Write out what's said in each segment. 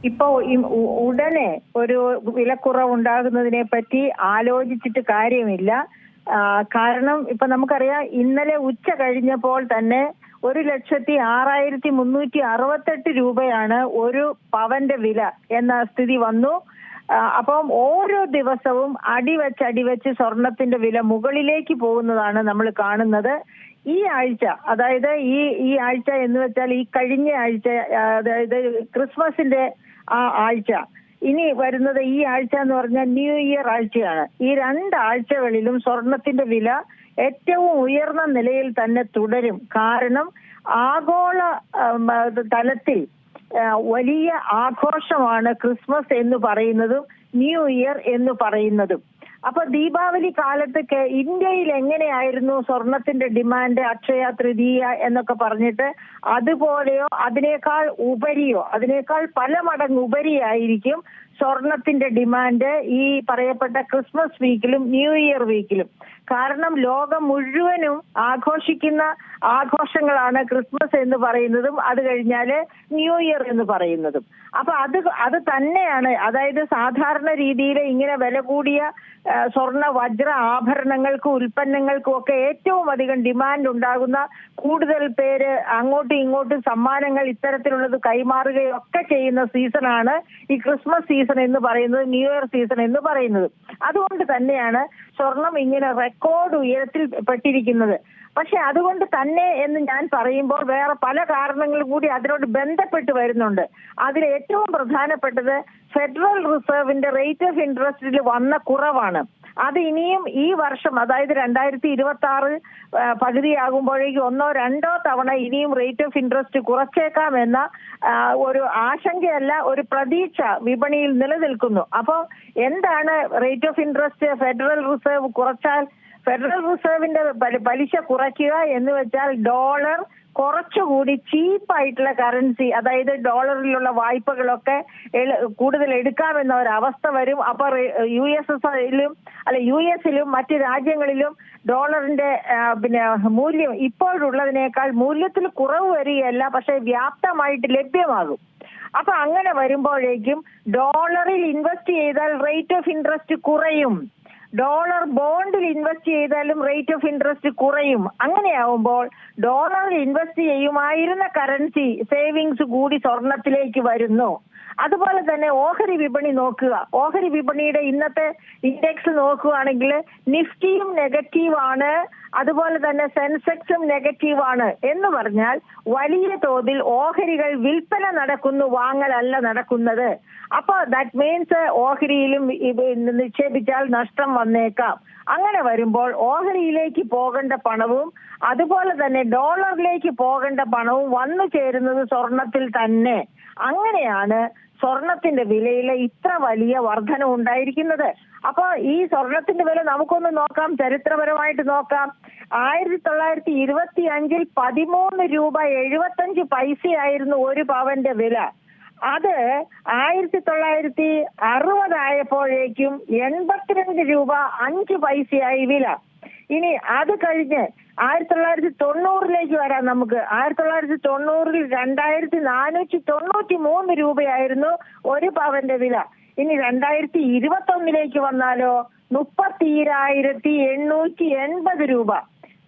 ഇപ്പോ ഉടനെ ഒരു വിലക്കുറവുണ്ടാകുന്നതിനെ പറ്റി ആലോചിച്ചിട്ട് കാര്യമില്ല. കാരണം ഇപ്പൊ നമുക്കറിയാം, ഇന്നലെ ഉച്ച കഴിഞ്ഞപ്പോൾ തന്നെ 1,06,368 രൂപയാണ് ഒരു പവന്റെ വില എന്ന സ്ഥിതി വന്നു. അപ്പം ഓരോ ദിവസവും അടിവെച്ച് സ്വർണത്തിന്റെ വില മുകളിലേക്ക് പോകുന്നതാണ് നമ്മൾ കാണുന്നത്. ഈ ആഴ്ച, അതായത് ഈ ആഴ്ച എന്ന് വെച്ചാൽ ഈ കഴിഞ്ഞ ആഴ്ച, അതായത് ക്രിസ്മസിന്റെ ആ ആഴ്ച, ഇനി വരുന്നത് ഈ ആഴ്ച എന്ന് പറഞ്ഞാൽ ന്യൂ ഇയർ ആഴ്ചയാണ്. ഈ 2 ആഴ്ചകളിലും സ്വർണത്തിന്റെ വില ഏറ്റവും ഉയർന്ന നിലയിൽ തന്നെ തുടരും. കാരണം ആഗോള തലത്തിൽ വലിയ ആഘോഷമാണ് ക്രിസ്മസ് എന്ന് പറയുന്നതും ന്യൂ ഇയർ എന്ന് പറയുന്നതും. അപ്പൊ ദീപാവലി കാലത്തൊക്കെ ഇന്ത്യയിൽ എങ്ങനെയായിരുന്നു സ്വർണത്തിന്റെ ഡിമാൻഡ്, അക്ഷയ തൃതീയ എന്നൊക്കെ പറഞ്ഞിട്ട്, അതുപോലെയോ അതിനേക്കാൾ ഉപരിയോ അതിനേക്കാൾ പല മടങ്ങ് ഉപരിയായിരിക്കും സ്വർണത്തിന്റെ ഡിമാൻഡ് ഈ പറയപ്പെട്ട ക്രിസ്മസ് വീക്കിലും ന്യൂ ഇയർ വീക്കിലും. കാരണം ലോകം മുഴുവനും ആഘോഷിക്കുന്ന ആഘോഷങ്ങളാണ് ക്രിസ്മസ് എന്ന് പറയുന്നതും അത് കഴിഞ്ഞാല് ന്യൂ ഇയർ എന്ന് പറയുന്നതും. അപ്പൊ അത് തന്നെയാണ്, അതായത് സാധാരണ രീതിയിൽ ഇങ്ങനെ വില കൂടിയ സ്വർണ്ണ വജ്ര ആഭരണങ്ങൾക്കും ഉൽപ്പന്നങ്ങൾക്കും ഒക്കെ ഏറ്റവും അധികം ഡിമാൻഡ് ഉണ്ടാകുന്ന, കൂടുതൽ പേര് അങ്ങോട്ടും ഇങ്ങോട്ടും സമ്മാനങ്ങൾ ഇത്തരത്തിലുള്ളത് കൈമാറുകയൊക്കെ ചെയ്യുന്ന സീസണാണ് ഈ ക്രിസ്മസ് സീസൺ എന്ന് പറയുന്നത്, ന്യൂ ഇയർ സീസൺ എന്ന് പറയുന്നത്. അതുകൊണ്ട് തന്നെയാണ് സ്വർണം ഇങ്ങനെ റെക്കോർഡ് ഉയരത്തിൽ പെട്ടിരിക്കുന്നത്. പക്ഷെ അതുകൊണ്ട് തന്നെ എന്ന് ഞാൻ പറയുമ്പോൾ വേറെ പല കാരണങ്ങൾ കൂടി അതിനോട് ബന്ധപ്പെട്ട് വരുന്നുണ്ട്. അതിൽ ഏറ്റവും പ്രധാനപ്പെട്ടത് ഫെഡറൽ റിസർവിന്റെ റേറ്റ് ഓഫ് ഇൻട്രസ്റ്റിൽ വന്ന കുറവാണ്. അത് ഇനിയും ഈ വർഷം, അതായത് 2026 പകുതിയാകുമ്പോഴേക്കും 1-2 തവണ ഇനിയും റേറ്റ് ഓഫ് ഇൻട്രസ്റ്റ് കുറച്ചേക്കാമെന്ന ഒരു ആശങ്കയല്ല, ഒരു പ്രതീക്ഷ വിപണിയിൽ നിലനിൽക്കുന്നു. അപ്പോൾ എന്താണ് rate of interest federal reserve കുറച്ചാൽ? ഫെഡറൽ റിസർവിന്റെ പലിശ കുറയ്ക്കുക എന്ന് വെച്ചാൽ ഡോളർ കുറച്ചുകൂടി ചീപ്പായിട്ടുള്ള കറൻസി, അതായത് ഡോളറിലുള്ള വായ്പകളൊക്കെ കൂടുതൽ എടുക്കാമെന്ന ഒരവസ്ഥ വരും. അപ്പൊ യു എസിലും മറ്റ് രാജ്യങ്ങളിലും ഡോളറിന്റെ മൂല്യം ഇപ്പോഴുള്ളതിനേക്കാൾ മൂല്യത്തിൽ കുറവ് വരികയല്ല, പക്ഷെ വ്യാപ്തമായിട്ട് ലഭ്യമാകും. അപ്പൊ അങ്ങനെ വരുമ്പോഴേക്കും ഡോളറിൽ ഇൻവെസ്റ്റ് ചെയ്താൽ റേറ്റ് ഓഫ് ഇൻട്രസ്റ്റ് കുറയും, ഡോളർ ബോണ്ടിൽ ഇൻവെസ്റ്റ് ചെയ്താലും റേറ്റ് ഓഫ് ഇൻട്രസ്റ്റ് കുറയും. അങ്ങനെയാവുമ്പോൾ ഡോളറിൽ ഇൻവെസ്റ്റ് ചെയ്യുമായിരുന്ന കറൻസി സേവിങ്സ് കൂടി സ്വർണത്തിലേക്ക് വരുന്നു. അതുപോലെ തന്നെ ഓഹരി വിപണി നോക്കുക. ഓഹരി വിപണിയുടെ ഇന്നത്തെ ഇൻഡെക്സ് നോക്കുകയാണെങ്കിൽ നിഫ്റ്റിയും നെഗറ്റീവാണ്, അതുപോലെ തന്നെ സെൻസെക്സും നെഗറ്റീവാണ്. എന്ന് പറഞ്ഞാൽ വലിയ തോതിൽ ഓഹരികൾ വിൽപ്പന നടക്കുന്നു, വാങ്ങലല്ല നടക്കുന്നത്. അപ്പൊ ദാറ്റ് മീൻസ് ഓഹരിയിലും നിക്ഷേപിച്ചാൽ നഷ്ടം വന്നേക്കാം. അങ്ങനെ വരുമ്പോൾ ഓഹരിയിലേക്ക് പോകേണ്ട പണവും അതുപോലെ തന്നെ ഡോളറിലേക്ക് പോകേണ്ട പണവും വന്നു ചേരുന്നത് സ്വർണത്തിൽ തന്നെ. അങ്ങനെയാണ് സ്വർണത്തിന്റെ വിലയിൽ ഇത്ര വലിയ വർധന ഉണ്ടായിരിക്കുന്നത്. അപ്പൊ ഈ സ്വർണത്തിന്റെ വില നമുക്കൊന്ന് നോക്കാം, ചരിത്രപരമായിട്ട് നോക്കാം. 1925 13 രൂപ 75 പൈസയായിരുന്നു ഒരു പവന്റെ വില. അത് 1960 ആയപ്പോഴേക്കും 82 രൂപ 5 പൈസയായി വില. ഇനി അത് കഴിഞ്ഞ് 1990 വരാം നമുക്ക്. 1990 2493 രൂപയായിരുന്നു ഒരു പവന്റെ വില. ഇനി 2021 വന്നാലോ 32,880 രൂപ.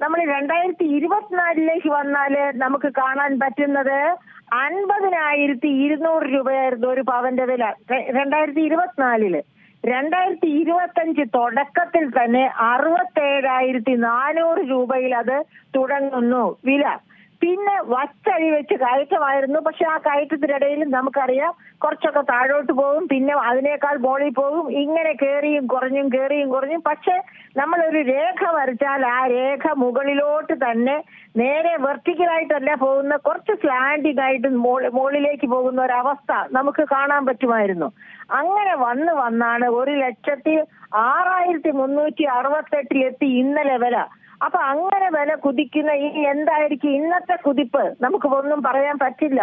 നമ്മൾ 2024 വന്നാല് നമുക്ക് കാണാൻ പറ്റുന്നത് 50,200 രൂപയായിരുന്നു ഒരു പവന്റെ വില 2024. 2025 തുടക്കത്തിൽ തന്നെ 67,400 രൂപയിൽ അത് തുടങ്ങുന്നു വില. പിന്നെ വച്ചഴി വെച്ച് കയറ്റമായിരുന്നു. പക്ഷെ ആ കയറ്റത്തിനിടയിൽ നമുക്കറിയാം കുറച്ചൊക്കെ താഴോട്ട് പോകും, പിന്നെ അതിനേക്കാൾ മുകളിൽ പോകും, ഇങ്ങനെ കയറിയും കുറഞ്ഞും. പക്ഷെ നമ്മളൊരു രേഖ വരച്ചാൽ ആ രേഖ മുകളിലോട്ട് തന്നെ നേരെ വെർട്ടിക്കലായിട്ടല്ല പോകുന്ന, കുറച്ച് സ്ലാൻഡിംഗ് ആയിട്ട് മുകളിലേക്ക് പോകുന്ന ഒരവസ്ഥ നമുക്ക് കാണാൻ പറ്റുമായിരുന്നു. അങ്ങനെ വന്നാണ് 1,06,368 ഇന്നലെ വില. അപ്പൊ അങ്ങനെ വില കുതിക്കുന്ന ഈ എന്തായിരിക്കും ഇന്നത്തെ കുതിപ്പ് നമുക്ക് ഒന്നും പറയാൻ പറ്റില്ല.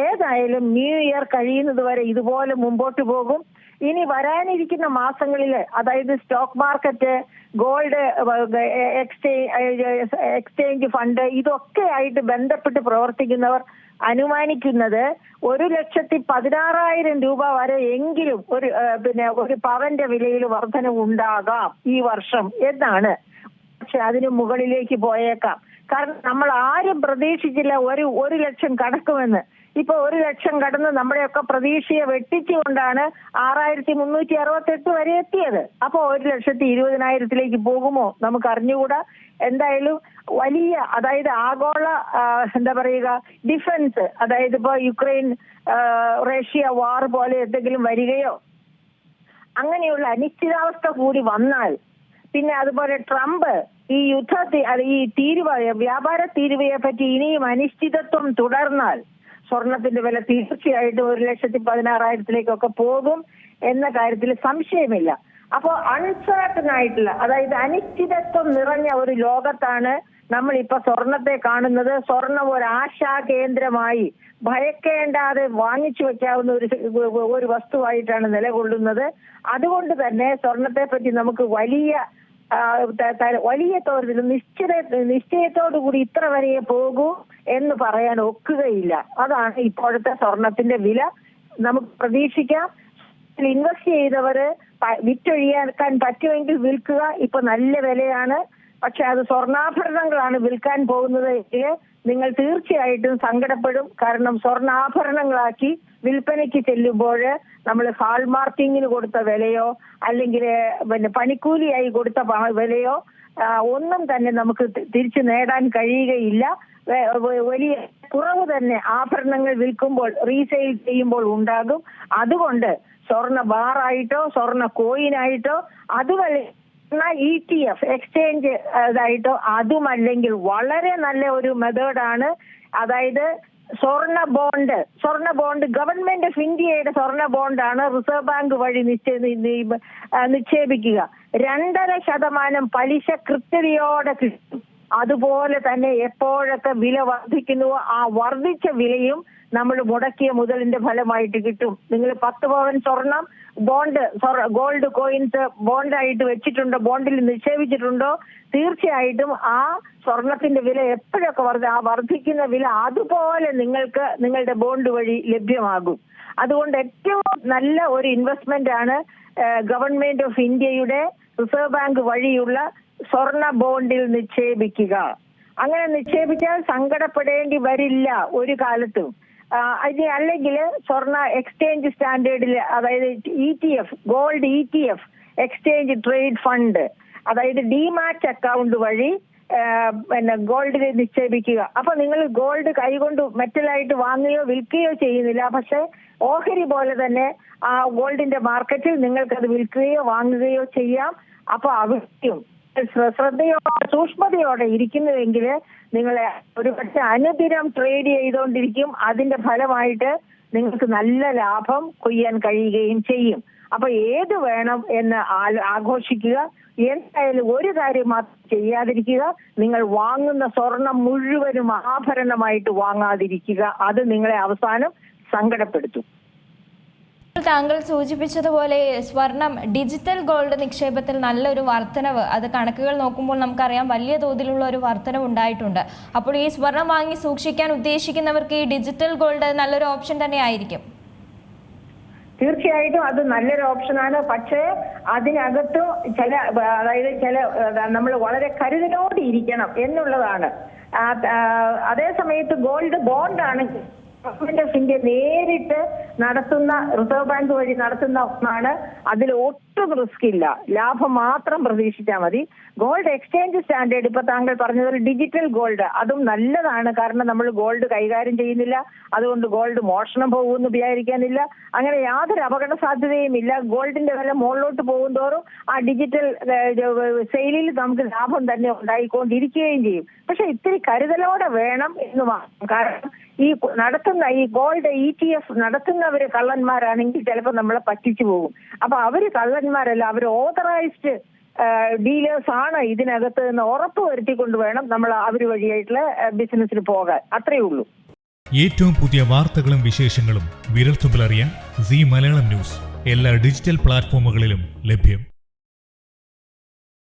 ഏതായാലും ന്യൂ ഇയർ കഴിയുന്നത് വരെ ഇതുപോലെ മുമ്പോട്ട് പോകും. ഇനി വരാനിരിക്കുന്ന മാസങ്ങളിൽ, അതായത് stock market, gold exchange fund, ഇതൊക്കെ ആയിട്ട് ബന്ധപ്പെട്ട് പ്രവർത്തിക്കുന്നവർ അനുമാനിക്കുന്നത് 1,16,000 രൂപ വരെ എങ്കിലും ഒരു പവന്റെ വിലയിൽ വർധനവ് ഉണ്ടാകാം ഈ വർഷം എന്നാണ്. പക്ഷെ അതിന് മുകളിലേക്ക് പോയേക്കാം. കാരണം നമ്മൾ ആരും പ്രതീക്ഷിച്ചില്ല 1 ലക്ഷം കടക്കുമെന്ന്. ഇപ്പൊ 1 ലക്ഷം കടന്ന് നമ്മുടെയൊക്കെ പ്രതീക്ഷയെ വെട്ടിച്ചുകൊണ്ടാണ് 6,368 വരെ എത്തിയത്. അപ്പൊ 1,20,000 പോകുമോ നമുക്ക് അറിഞ്ഞുകൂടാ. എന്തായാലും വലിയ, അതായത് ആഗോള ഡിഫൻസ്, അതായത് ഇപ്പൊ യുക്രൈൻ റഷ്യ വാർ പോലെ എന്തെങ്കിലും വരികയോ അങ്ങനെയുള്ള അനിശ്ചിതാവസ്ഥ കൂടി വന്നാൽ, പിന്നെ അതുപോലെ ട്രംപ് ഈ വ്യാപാര തീരുവയെ പറ്റി ഇനിയും അനിശ്ചിതത്വം തുടർന്നാൽ സ്വർണത്തിന്റെ വില തീർച്ചയായിട്ടും 1,16,000 പോകും എന്ന കാര്യത്തിൽ സംശയമില്ല. അപ്പോൾ അൺസർട്ടൺ ആയിട്ടുള്ള, അതായത് അനിശ്ചിതത്വം നിറഞ്ഞ ഒരു ലോകത്താണ് നമ്മളിപ്പോ സ്വർണത്തെ കാണുന്നത്. സ്വർണം ഒരു ആശാ കേന്ദ്രമായി ഭയക്കേണ്ടാതെ വാങ്ങിച്ചു വെക്കാവുന്ന ഒരു വസ്തുവായിട്ടാണ് നിലകൊള്ളുന്നത്. അതുകൊണ്ട് തന്നെ സ്വർണത്തെ പറ്റി നമുക്ക് വലിയ തോതിൽ നിശ്ചയത്തോടു കൂടി ഇത്ര വരെ പോകൂ എന്ന് പറയാൻ ഒക്കുകയില്ല. അതാണ് ഇപ്പോഴത്തെ സ്വർണത്തിന്റെ വില. നമുക്ക് പ്രതീക്ഷിക്കാം. ഇൻവെസ്റ്റ് ചെയ്തവര് വിറ്റൊഴിയാക്കാൻ പറ്റുമെങ്കിൽ വിൽക്കുക. ഇപ്പൊ നല്ല വിലയാണ്. പക്ഷെ അത് സ്വർണ്ണാഭരണങ്ങളാണ് വിൽക്കാൻ പോകുന്നത് എങ്കിൽ നിങ്ങൾ തീർച്ചയായിട്ടും സങ്കടപ്പെടും. കാരണം സ്വർണ്ണാഭരണങ്ങളാക്കി വിൽപ്പനയ്ക്ക് ചെല്ലുമ്പോൾ നമ്മൾ ഹാൾമാർക്കിങ്ങിന് കൊടുത്ത വിലയോ അല്ലെങ്കിൽ പണിക്കൂലിയായി കൊടുത്ത വിലയോ ഒന്നും തന്നെ നമുക്ക് തിരിച്ചു നേടാൻ കഴിയുകയില്ല. വലിയ കുറവ് തന്നെ ആഭരണങ്ങൾ വിൽക്കുമ്പോൾ, റീസെയിൽ ചെയ്യുമ്പോൾ ഉണ്ടാകും. അതുകൊണ്ട് സ്വർണ്ണ ബാറായിട്ടോ സ്വർണ്ണ കോയിനായിട്ടോ അതുവരെ ETF എക്സ്ചേഞ്ച് ഇതായിട്ടോ അതുമല്ലെങ്കിൽ വളരെ നല്ല ഒരു മെത്തേഡാണ്. അതായത് സ്വർണ്ണ ബോണ്ട് ഗവൺമെന്റ് ഓഫ് ഇന്ത്യയുടെ സ്വർണ്ണ ബോണ്ടാണ് റിസർവ് ബാങ്ക് വഴി നിക്ഷേപിക്കുക. 2.5% പലിശ കൃത്യതയോടെ കിട്ടും. അതുപോലെ തന്നെ എപ്പോഴൊക്കെ വില വർദ്ധിക്കുന്നുവോ ആ വർദ്ധിച്ച വിലയും നമ്മൾ മുടക്കിയ മുതലിന്റെ ഫലമായിട്ട് കിട്ടും. നിങ്ങൾ 10 പവൻ സ്വർണം ഗോൾഡ് കോയിൻസ് ബോണ്ടായിട്ട് വെച്ചിട്ടുണ്ടോ, ബോണ്ടിൽ നിക്ഷേപിച്ചിട്ടുണ്ടോ, തീർച്ചയായിട്ടും ആ സ്വർണത്തിന്റെ വില എപ്പോഴൊക്കെ വർദ്ധിക്കുന്ന വില അതുപോലെ നിങ്ങൾക്ക് നിങ്ങളുടെ ബോണ്ട് വഴി ലഭ്യമാകും. അതുകൊണ്ട് ഏറ്റവും നല്ല ഒരു ഇൻവെസ്റ്റ്മെന്റ് ആണ് ഗവൺമെന്റ് ഓഫ് ഇന്ത്യയുടെ റിസർവ് ബാങ്ക് വഴിയുള്ള സ്വർണ ബോണ്ടിൽ നിക്ഷേപിക്കുക. അങ്ങനെ നിക്ഷേപിച്ചാൽ സങ്കടപ്പെടേണ്ടി വരില്ല ഒരു കാലത്തും. അല്ലെങ്കിൽ സ്വർണ്ണ എക്സ്ചേഞ്ച് സ്റ്റാൻഡേർഡിൽ, അതായത് ETF, gold ETF, exchange trade fund, അതായത് ഡിമാറ്റ് അക്കൗണ്ട് വഴി ഗോൾഡിൽ നിക്ഷേപിക്കുക. അപ്പൊ നിങ്ങൾ ഗോൾഡ് കൈകൊണ്ട് മെറ്റലായിട്ട് വാങ്ങുകയോ വിൽക്കുകയോ ചെയ്യുന്നില്ല. പക്ഷെ ഓഹരി പോലെ തന്നെ ആ ഗോൾഡിന്റെ മാർക്കറ്റിൽ നിങ്ങൾക്കത് വിൽക്കുകയോ വാങ്ങുകയോ ചെയ്യാം. അപ്പൊ അവിടെയും സൂക്ഷ്മതയോടെ ഇരിക്കുന്നുവെങ്കിൽ നിങ്ങളെ ഒരുപക്ഷെ അനുദിനം ട്രേഡ് ചെയ്തുകൊണ്ടിരിക്കും. അതിന്റെ ഫലമായിട്ട് നിങ്ങൾക്ക് നല്ല ലാഭം കൊയ്യാൻ കഴിയുകയും ചെയ്യും. അപ്പൊ ഏത് വേണം എന്ന് ആഘോഷിക്കുക. എന്തായാലും ഒരു കാര്യം മാത്രം ചെയ്യാതിരിക്കുക, നിങ്ങൾ വാങ്ങുന്ന സ്വർണം മുഴുവനും ആഭരണമായിട്ട് വാങ്ങാതിരിക്കുക. അത് നിങ്ങളെ അവസാനം സങ്കടപ്പെടുത്തും. താങ്കൾ സൂചിപ്പിച്ചതുപോലെ സ്വർണം ഡിജിറ്റൽ ഗോൾഡ് നിക്ഷേപത്തിൽ നല്ലൊരു വർധനവ്, അത് കണക്കുകൾ നോക്കുമ്പോൾ നമുക്കറിയാം വലിയ തോതിലുള്ള ഒരു വർധനവ് ഉണ്ടായിട്ടുണ്ട്. അപ്പോൾ ഈ സ്വർണം വാങ്ങി സൂക്ഷിക്കാൻ ഉദ്ദേശിക്കുന്നവർക്ക് ഈ ഡിജിറ്റൽ ഗോൾഡ് നല്ലൊരു ഓപ്ഷൻ തന്നെ ആയിരിക്കും. തീർച്ചയായിട്ടും അത് നല്ലൊരു ഓപ്ഷനാണ്. പക്ഷേ അതിനകത്ത് നമ്മൾ വളരെ കരുതലോടെ ഇരിക്കണം എന്നുള്ളതാണ്. അതേ സമയത്ത് ഗോൾഡ് ബോണ്ടാണ് ഗവൺമെന്റ് ഓഫ് ഇന്ത്യ നേരിട്ട് നടത്തുന്ന, റിസർവ് ബാങ്ക് വഴി നടത്തുന്ന ഒന്നാണ്. അതിൽ ഒട്ടും റിസ്ക് ഇല്ല, ലാഭം മാത്രം പ്രതീക്ഷിച്ചാൽ മതി. ഗോൾഡ് എക്സ്ചേഞ്ച് സ്റ്റാൻഡേർഡ്, ഇപ്പൊ താങ്കൾ പറഞ്ഞതുപോലെ ഡിജിറ്റൽ ഗോൾഡ്, അതും നല്ലതാണ്. കാരണം നമ്മൾ ഗോൾഡ് കൈകാര്യം ചെയ്യുന്നില്ല, അതുകൊണ്ട് ഗോൾഡ് മോഷണം പോകുമെന്ന് വിചാരിക്കാനില്ല. അങ്ങനെ യാതൊരു അപകട സാധ്യതയും ഇല്ല. ഗോൾഡിന്റെ വില മുകളിലോട്ട് പോകുന്തോറും ആ ഡിജിറ്റൽ സെയിലിൽ നമുക്ക് ലാഭം തന്നെ ഉണ്ടായിക്കൊണ്ടിരിക്കുകയും ചെയ്യും. പക്ഷെ ഇത്തിരി കരുതലോടെ വേണം എന്ന് മാത്രം. കാരണം ഈ ഗോൾഡ് ETF നടത്തുന്നവര് കള്ളന്മാരാണെങ്കിൽ ചിലപ്പോൾ നമ്മളെ പറ്റിച്ചു പോകും. അപ്പൊ അവര് കള്ളന്മാരല്ല, അവർ ഓതറൈസ്ഡ് ഡീലേഴ്സ് ആണ് ഇതിനകത്ത് എന്ന് ഉറപ്പ് വരുത്തിക്കൊണ്ട് വേണം നമ്മൾ അവർ വഴിയായിട്ടുള്ള ബിസിനസ്സിന് പോകാൻ. അത്രയേ ഉള്ളൂ. ഏറ്റവും പുതിയ വാർത്തകളും വിശേഷങ്ങളും വിരൽത്തുമ്പിലറിയാൻ സീ മലയാളം ന്യൂസ് എല്ലാ ഡിജിറ്റൽ പ്ലാറ്റ്ഫോമുകളിലും ലഭ്യം.